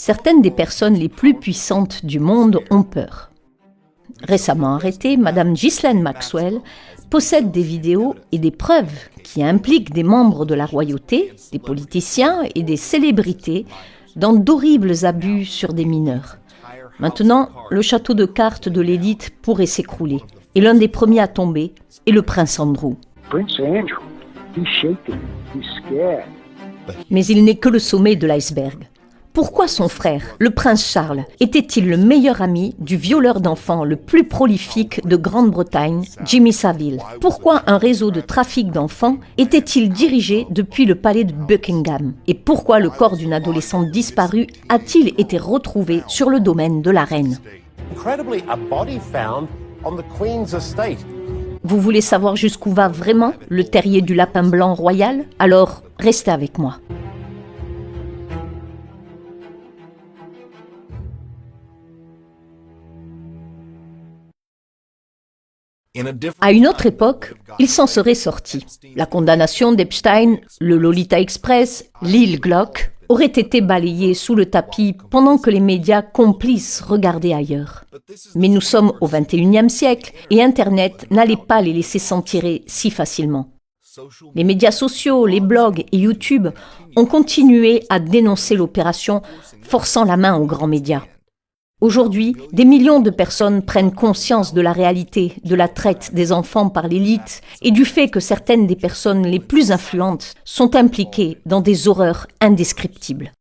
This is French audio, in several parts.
Certaines des personnes les plus puissantes du monde ont peur. Récemment arrêtée, Madame Ghislaine Maxwell possède des vidéos et des preuves qui impliquent des membres de la royauté, des politiciens et des célébrités dans d'horribles abus sur des mineurs. Maintenant, le château de cartes de l'élite pourrait s'écrouler. Et l'un des premiers à tomber est le prince Andrew. Mais il n'est que le sommet de l'iceberg. Pourquoi son frère, le prince Charles, était-il le meilleur ami du violeur d'enfants le plus prolifique de Grande-Bretagne, Jimmy Savile? Pourquoi un réseau de trafic d'enfants était-il dirigé depuis le palais de Buckingham? Et pourquoi le corps d'une adolescente disparue a-t-il été retrouvé sur le domaine de la reine? Vous voulez savoir jusqu'où va vraiment le terrier du lapin blanc royal? Alors, restez avec moi. À une autre époque, il s'en serait sorti. La condamnation d'Epstein, le Lolita Express, l'île Glock auraient été balayées sous le tapis pendant que les médias complices regardaient ailleurs. Mais nous sommes au XXIe siècle et Internet n'allait pas les laisser s'en tirer si facilement. Les médias sociaux, les blogs et YouTube ont continué à dénoncer l'opération, forçant la main aux grands médias. Aujourd'hui, des millions de personnes prennent conscience de la réalité de la traite des enfants par l'élite et du fait que certaines des personnes les plus influentes sont impliquées dans des horreurs indescriptibles.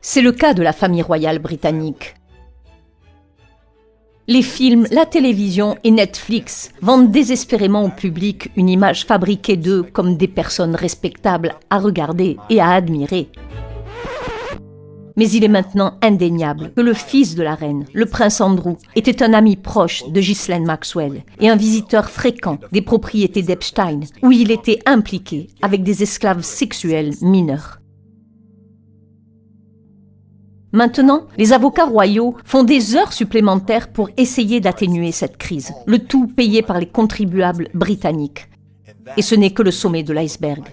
C'est le cas de la famille royale britannique. Les films, la télévision et Netflix vendent désespérément au public une image fabriquée d'eux comme des personnes respectables à regarder et à admirer. Mais il est maintenant indéniable que le fils de la reine, le prince Andrew, était un ami proche de Ghislaine Maxwell et un visiteur fréquent des propriétés d'Epstein, où il était impliqué avec des esclaves sexuels mineurs. Maintenant, les avocats royaux font des heures supplémentaires pour essayer d'atténuer cette crise, le tout payé par les contribuables britanniques. Et ce n'est que le sommet de l'iceberg.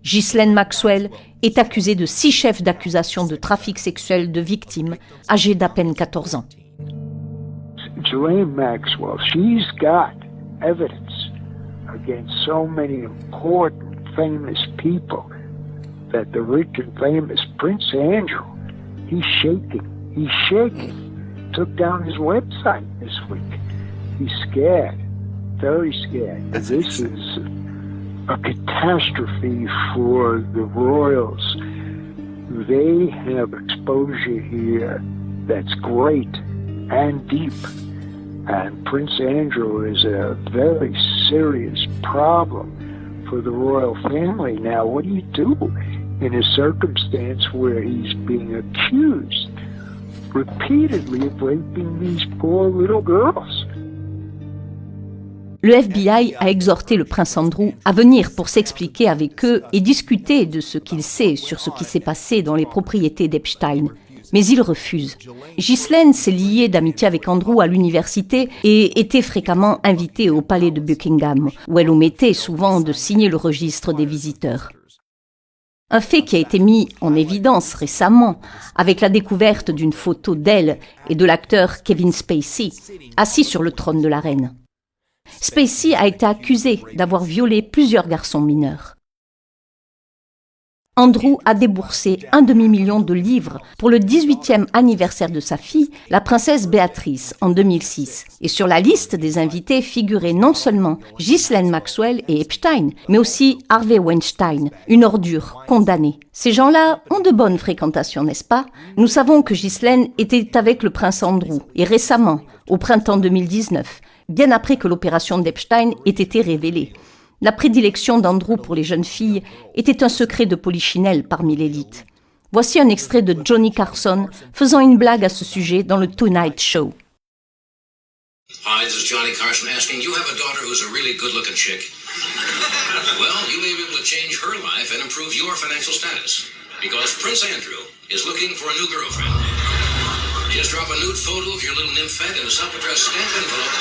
Ghislaine Maxwell est accusée de 6 chefs d'accusation de trafic sexuel de victimes âgées d'à peine 14 ans. Ghislaine Maxwell, she's got evidence against so many important, famous people that the rich and famous Prince Andrew, he's shaking. Took down his website this week. He's scared, very scared. This is a catastrophe for the royals. They have exposure here that's great and deep. And Prince Andrew is a very serious problem for the royal family. Now, what do you do in a circumstance where he's being accused repeatedly of raping these poor little girls? Le FBI a exhorté le prince Andrew à venir pour s'expliquer avec eux et discuter de ce qu'il sait sur ce qui s'est passé dans les propriétés d'Epstein. Mais il refuse. Ghislaine s'est liée d'amitié avec Andrew à l'université et était fréquemment invitée au palais de Buckingham, où elle omettait souvent de signer le registre des visiteurs. Un fait qui a été mis en évidence récemment avec la découverte d'une photo d'elle et de l'acteur Kevin Spacey, assis sur le trône de la reine. Spacey a été accusé d'avoir violé plusieurs garçons mineurs. Andrew a déboursé $1,5 million pour le 18e anniversaire de sa fille, la princesse Béatrice, en 2006. Et sur la liste des invités figuraient non seulement Ghislaine Maxwell et Epstein, mais aussi Harvey Weinstein, une ordure condamnée. Ces gens-là ont de bonnes fréquentations, n'est-ce pas? Nous savons que Ghislaine était avec le prince Andrew, et récemment, au printemps 2019, bien après que l'opération d'Epstein ait été révélée. La prédilection d'Andrew pour les jeunes filles était un secret de polichinelle parmi l'élite. Voici un extrait de Johnny Carson faisant une blague à ce sujet dans le Tonight Show. Hi, this is Johnny Carson asking, you have a daughter who's a really good-looking chick. Well, you may be able to change her life and improve your financial status. Because Prince Andrew is looking for a new girlfriend. Just drop a nude photo of your little nymphette in a self-addressed stamp envelope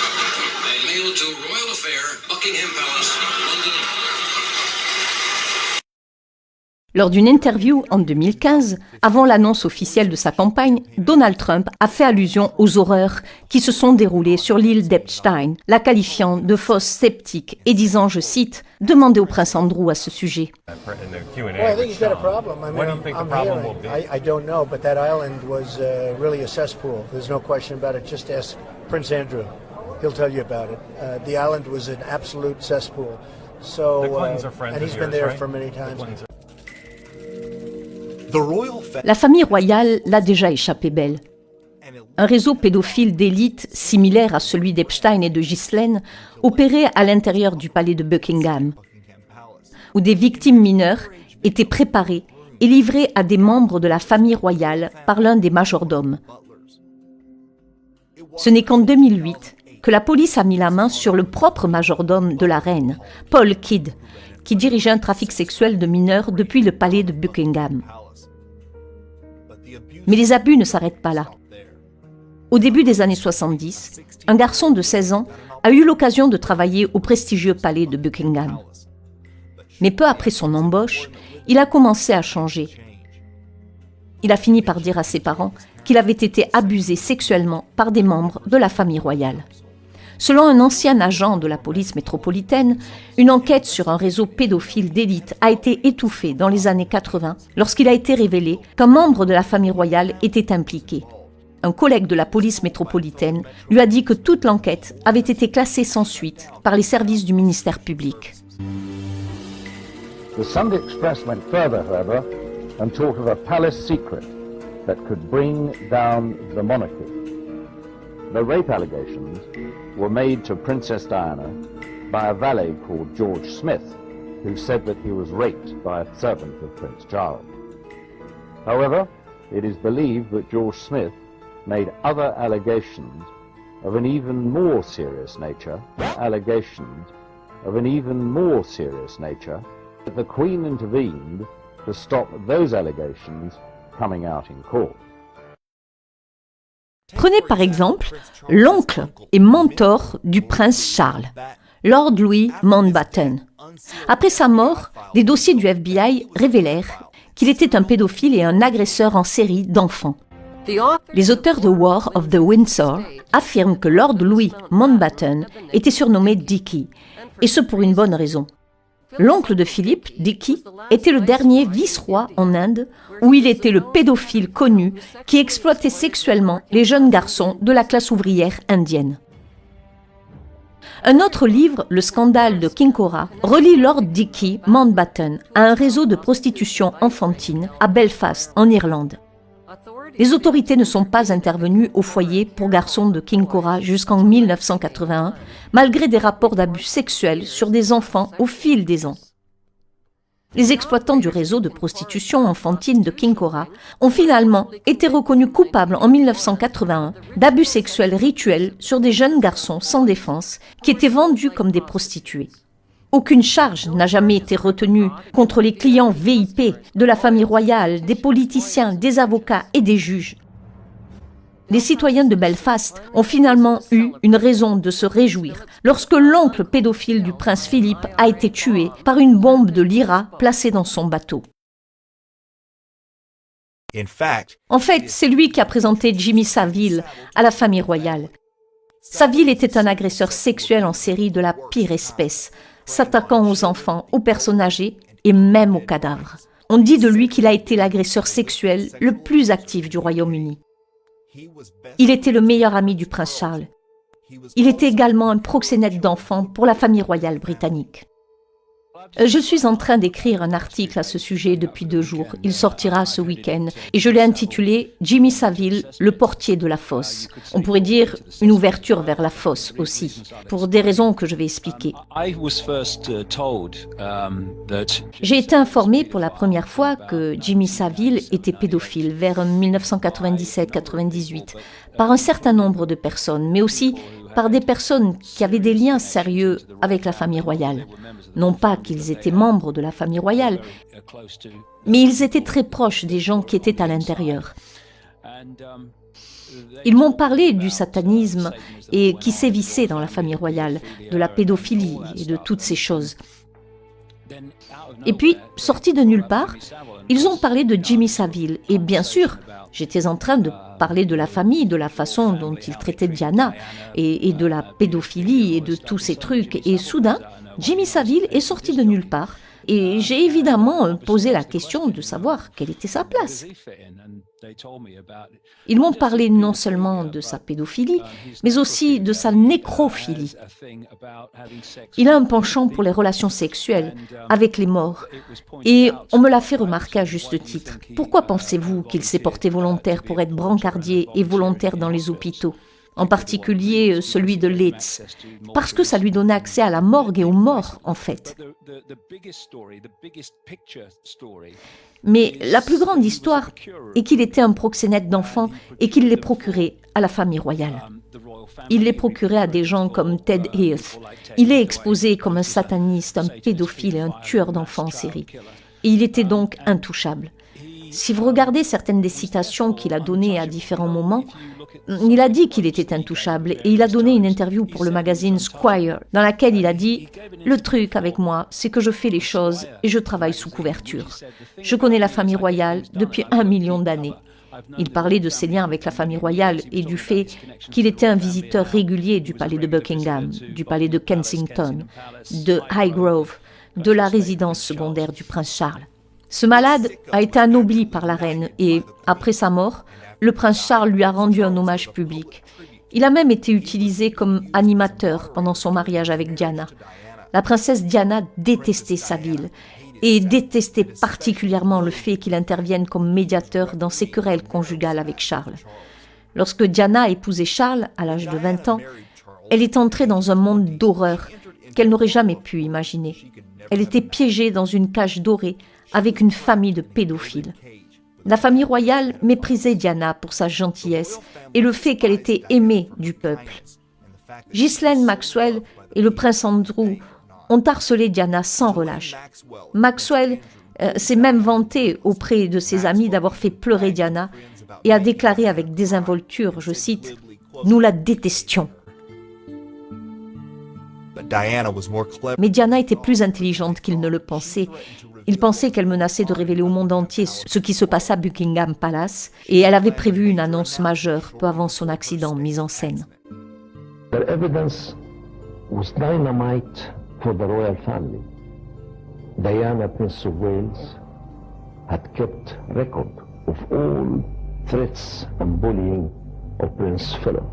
and mail it to Royal Affair, Buckingham Palace, London. Lors d'une interview en 2015, avant l'annonce officielle de sa campagne, Donald Trump a fait allusion aux horreurs qui se sont déroulées sur l'île d'Epstein, la qualifiant de fausse sceptique et disant, je cite, « Demandez au prince Andrew à ce sujet ». Well, I think he's got a problem. I mean, I'm hearing. I don't know, but that island was really a cesspool. There's no question about it. Just ask Prince Andrew. He'll tell you about it. The island was an absolute cesspool. So, and he's been there for many times. La famille royale l'a déjà échappé belle. Un réseau pédophile d'élite similaire à celui d'Epstein et de Ghislaine opérait à l'intérieur du palais de Buckingham, où des victimes mineures étaient préparées et livrées à des membres de la famille royale par l'un des majordomes. Ce n'est qu'en 2008 que la police a mis la main sur le propre majordome de la reine, Paul Kidd, qui dirigeait un trafic sexuel de mineurs depuis le palais de Buckingham. Mais les abus ne s'arrêtent pas là. Au début des années 70, un garçon de 16 ans a eu l'occasion de travailler au prestigieux palais de Buckingham. Mais peu après son embauche, il a commencé à changer. Il a fini par dire à ses parents qu'il avait été abusé sexuellement par des membres de la famille royale. Selon un ancien agent de la police métropolitaine, une enquête sur un réseau pédophile d'élite a été étouffée dans les années 80 lorsqu'il a été révélé qu'un membre de la famille royale était impliqué. Un collègue de la police métropolitaine lui a dit que toute l'enquête avait été classée sans suite par les services du ministère public. The Sunday Express went further, however, and talked of a palace secret that could bring down the monarchy. The rape allegations were made to Princess Diana by a valet called George Smith, who said that he was raped by a servant of Prince Charles. However, it is believed that George Smith made other allegations of an even more serious nature, that the Queen intervened to stop those allegations coming out in court. Prenez par exemple l'oncle et mentor du prince Charles, Lord Louis Mountbatten. Après sa mort, des dossiers du FBI révélèrent qu'il était un pédophile et un agresseur en série d'enfants. Les auteurs de War of the Windsor affirment que Lord Louis Mountbatten était surnommé Dickie, et ce pour une bonne raison. L'oncle de Philippe, Dickie, était le dernier vice-roi en Inde où il était le pédophile connu qui exploitait sexuellement les jeunes garçons de la classe ouvrière indienne. Un autre livre, Le scandale de Kinkora, relie Lord Dickie Mountbatten à un réseau de prostitution enfantine à Belfast, en Irlande. Les autorités ne sont pas intervenues au foyer pour garçons de Kinkora jusqu'en 1981, malgré des rapports d'abus sexuels sur des enfants au fil des ans. Les exploitants du réseau de prostitution enfantine de Kinkora ont finalement été reconnus coupables en 1981 d'abus sexuels rituels sur des jeunes garçons sans défense qui étaient vendus comme des prostituées. Aucune charge n'a jamais été retenue contre les clients VIP de la famille royale, des politiciens, des avocats et des juges. Les citoyens de Belfast ont finalement eu une raison de se réjouir lorsque l'oncle pédophile du prince Philippe a été tué par une bombe de l'IRA placée dans son bateau. En fait, c'est lui qui a présenté Jimmy Savile à la famille royale. Savile était un agresseur sexuel en série de la pire espèce, s'attaquant aux enfants, aux personnes âgées et même aux cadavres. On dit de lui qu'il a été l'agresseur sexuel le plus actif du Royaume-Uni. Il était le meilleur ami du prince Charles. Il était également un proxénète d'enfants pour la famille royale britannique. Je suis en train d'écrire un article à ce sujet depuis 2 jours. Il sortira ce week-end et je l'ai intitulé « Jimmy Savile, le portier de la fosse ». On pourrait dire une ouverture vers la fosse aussi, pour des raisons que je vais expliquer. J'ai été informé pour la première fois que Jimmy Savile était pédophile vers 1997-98 par un certain nombre de personnes, mais aussi par des personnes qui avaient des liens sérieux avec la famille royale. Non pas qu'ils étaient membres de la famille royale, mais ils étaient très proches des gens qui étaient à l'intérieur. Ils m'ont parlé du satanisme et qui sévissait dans la famille royale, de la pédophilie et de toutes ces choses. Et puis, sortis de nulle part, ils ont parlé de Jimmy Savile. Et bien sûr, j'étais en train de parler de la famille, de la façon dont ils traitaient Diana, et de la pédophilie, et de tous ces trucs. Et soudain, Jimmy Savile est sorti de nulle part. Et j'ai évidemment posé la question de savoir quelle était sa place. Ils m'ont parlé non seulement de sa pédophilie, mais aussi de sa nécrophilie. Il a un penchant pour les relations sexuelles avec les morts. Et on me l'a fait remarquer à juste titre. Pourquoi pensez-vous qu'il s'est porté volontaire pour être brancardier et volontaire dans les hôpitaux ? En particulier celui de Leeds, parce que ça lui donnait accès à la morgue et aux morts, en fait. Mais la plus grande histoire est qu'il était un proxénète d'enfants et qu'il les procurait à la famille royale. Il les procurait à des gens comme Ted Heath. Il est exposé comme un sataniste, un pédophile et un tueur d'enfants en série. Et il était donc intouchable. Si vous regardez certaines des citations qu'il a données à différents moments, il a dit qu'il était intouchable et il a donné une interview pour le magazine Squire dans laquelle il a dit « Le truc avec moi, c'est que je fais les choses et je travaille sous couverture. Je connais la famille royale depuis 1 million d'années. » Il parlait de ses liens avec la famille royale et du fait qu'il était un visiteur régulier du palais de Buckingham, du palais de Kensington, de Highgrove, de la résidence secondaire du prince Charles. Ce malade a été anobli par la reine et, après sa mort, le prince Charles lui a rendu un hommage public. Il a même été utilisé comme animateur pendant son mariage avec Diana. La princesse Diana détestait Savile et détestait particulièrement le fait qu'il intervienne comme médiateur dans ses querelles conjugales avec Charles. Lorsque Diana a épousé Charles à l'âge de 20 ans, elle est entrée dans un monde d'horreur qu'elle n'aurait jamais pu imaginer. Elle était piégée dans une cage dorée avec une famille de pédophiles. La famille royale méprisait Diana pour sa gentillesse et le fait qu'elle était aimée du peuple. Ghislaine Maxwell et le prince Andrew ont harcelé Diana sans relâche. Maxwell s'est même vanté auprès de ses amis d'avoir fait pleurer Diana et a déclaré avec désinvolture, je cite, « Nous la détestions ». Mais Diana était plus intelligente qu'il ne le pensait. Il pensait qu'elle menaçait de révéler au monde entier ce qui se passait à Buckingham Palace et elle avait prévu une annonce majeure peu avant son accident mis en scène. Their evidence was dynamite for the royal family. Diana, Prince of Wales, had kept record of all threats and bullying of Prince Philip.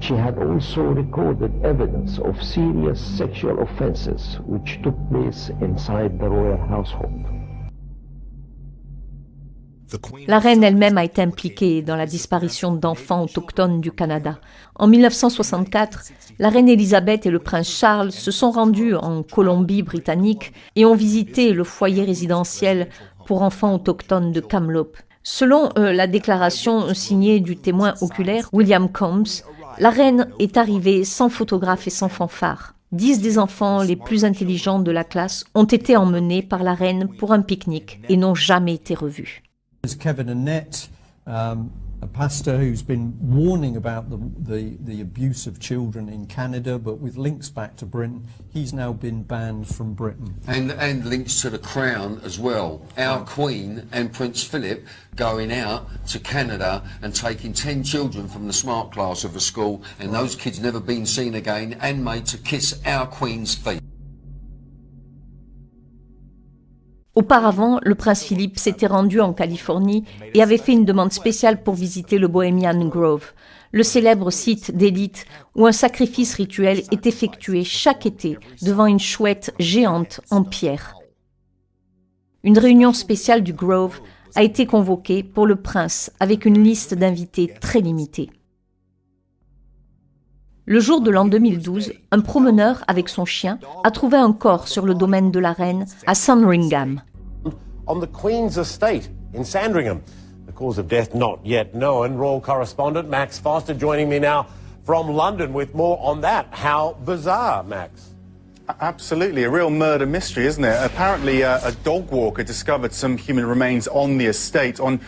She had also recorded evidence of serious sexual offences which took place inside the royal household. La reine elle-même a été impliquée dans la disparition d'enfants autochtones du Canada. En 1964, la reine Élisabeth et le prince Charles se sont rendus en Colombie-Britannique et ont visité le foyer résidentiel pour enfants autochtones de Kamloops. Selon la déclaration signée du témoin oculaire William Combs, la reine est arrivée sans photographe et sans fanfare. 10 des enfants les plus intelligents de la classe ont été emmenés par la reine pour un pique-nique et n'ont jamais été revus. Kevin Annett, a pastor who's been warning about the abuse of children in Canada, but with links back to Britain, he's now been banned from Britain. And links to the Crown as well. Our Queen and Prince Philip going out to Canada and taking 10 children from the smart class of a school, and those kids never been seen again, and made to kiss our Queen's feet. Auparavant, le prince Philippe s'était rendu en Californie et avait fait une demande spéciale pour visiter le Bohemian Grove, le célèbre site d'élite où un sacrifice rituel est effectué chaque été devant une chouette géante en pierre. Une réunion spéciale du Grove a été convoquée pour le prince avec une liste d'invités très limitée. Le jour de l'an 2012, un promeneur avec son chien a trouvé un corps sur le domaine de la reine à Sandringham. On the Queen's estate in Sandringham. The cause of death not yet known. Royal correspondent Max Foster joining me now from London with more on that. How bizarre, Max? Absolutely, a real murder mystery, isn't it? Apparently, a dog walker discovered some human remains on the estate on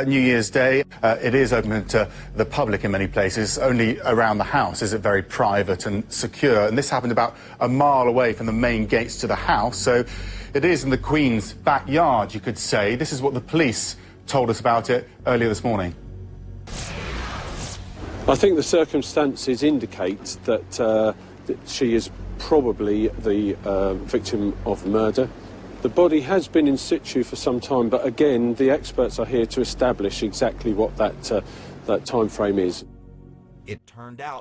New Year's Day. It is open to the public in many places. Only around the house is it very private and secure. And this happened about a mile away from the main gates to the house. So it is in the Queen's backyard, you could say. This is what the police told us about it earlier this morning. I think the circumstances indicate that she is probably the victim of murder. The body has been in situ for some time, but again, the experts are here to establish exactly what that time frame is.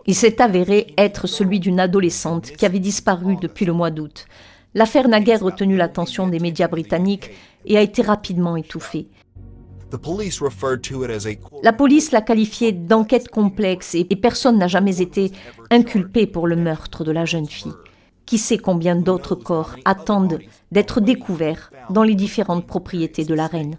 Il s'est avéré être celui d'une adolescente qui avait disparu depuis le mois d'août. L'affaire n'a guère retenu l'attention des médias britanniques et a été rapidement étouffée. La police l'a qualifiée d'enquête complexe et personne n'a jamais été inculpé pour le meurtre de la jeune fille. Qui sait combien d'autres corps attendent d'être découverts dans les différentes propriétés de la reine.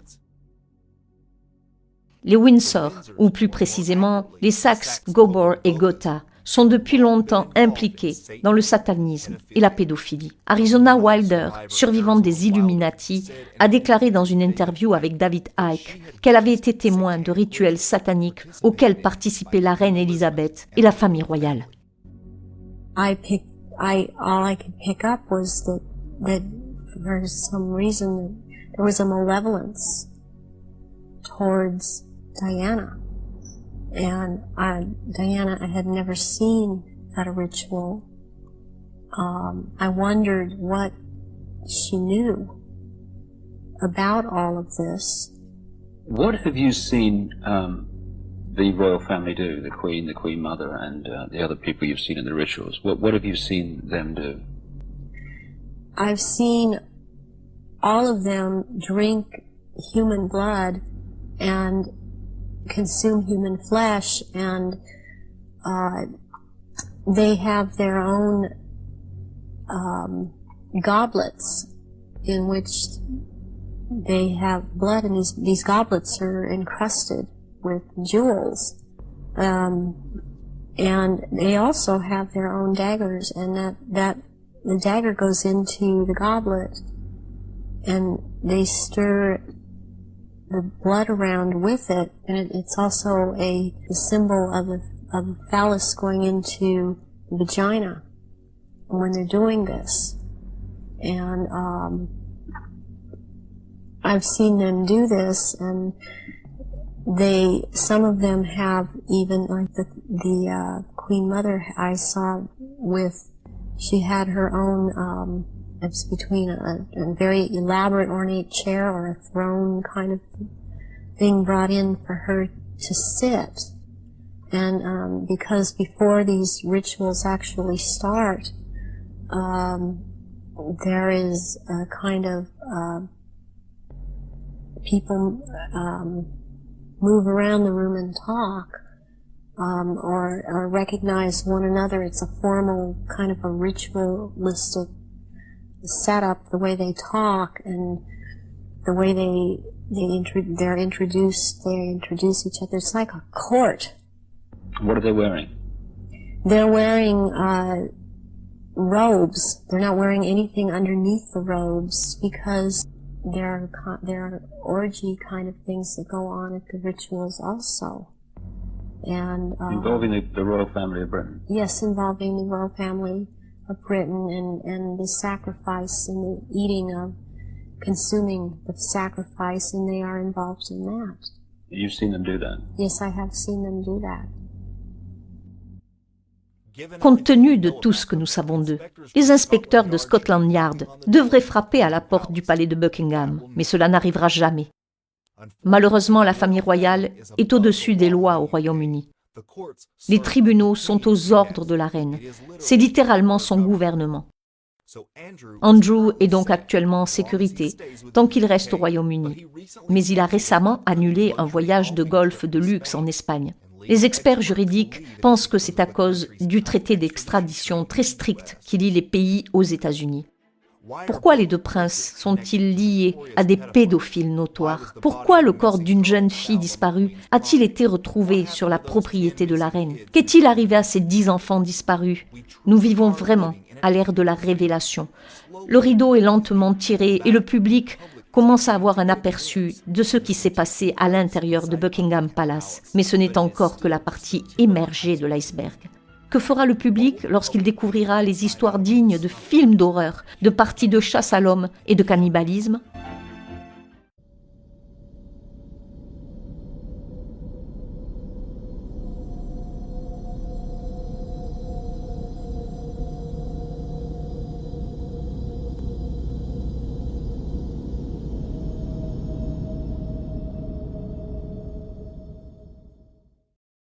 Les Windsor, ou plus précisément les Saxe, Gobor et Gotha, sont depuis longtemps impliqués dans le satanisme et la pédophilie. Arizona Wilder, survivante des Illuminati, a déclaré dans une interview avec David Icke qu'elle avait été témoin de rituels sataniques auxquels participaient la reine Elisabeth et la famille royale. All I could pick up was that for some reason there was a malevolence towards Diana. And Diana, I had never seen at a ritual. I wondered what she knew about all of this. What have you seen the royal family do, the Queen Mother, and the other people you've seen in the rituals? What have you seen them do? I've seen all of them drink human blood and consume human flesh, and they have their own goblets in which they have blood, and these goblets are encrusted with jewels, and they also have their own daggers, and that the dagger goes into the goblet, and they stir the blood around with it, and it's also a symbol of a phallus going into the vagina when they're doing this. And I've seen them do this, and some of them have even, like the Queen Mother I saw with, she had her own, it's between a very elaborate ornate chair or a throne kind of thing brought in for her to sit. And because before these rituals actually start, there is a kind of people move around the room and talk, or recognize one another. It's a formal kind of a ritualistic setup, the way they talk and the way they introduce each other. It's like a court. What are they wearing? They're wearing robes. They're not wearing anything underneath the robes because there are orgy kind of things that go on at the rituals also. And involving the royal family of Britain? Yes, involving the royal family of Britain, and the sacrifice and the eating of, consuming the sacrifice, and they are involved in that. You've seen them do that? Yes, I have seen them do that. Compte tenu de tout ce que nous savons d'eux, les inspecteurs de Scotland Yard devraient frapper à la porte du palais de Buckingham, mais cela n'arrivera jamais. Malheureusement, la famille royale est au-dessus des lois au Royaume-Uni. Les tribunaux sont aux ordres de la reine. C'est littéralement son gouvernement. Andrew est donc actuellement en sécurité tant qu'il reste au Royaume-Uni, mais il a récemment annulé un voyage de golf de luxe en Espagne. Les experts juridiques pensent que c'est à cause du traité d'extradition très strict qui lie les pays aux États-Unis. Pourquoi les deux princes sont-ils liés à des pédophiles notoires? Pourquoi le corps d'une jeune fille disparue a-t-il été retrouvé sur la propriété de la reine? Qu'est-il arrivé à ces 10 enfants disparus? Nous vivons vraiment à l'ère de la révélation. Le rideau est lentement tiré et le public commence à avoir un aperçu de ce qui s'est passé à l'intérieur de Buckingham Palace. Mais ce n'est encore que la partie émergée de l'iceberg. Que fera le public lorsqu'il découvrira les histoires dignes de films d'horreur, de parties de chasse à l'homme et de cannibalisme ?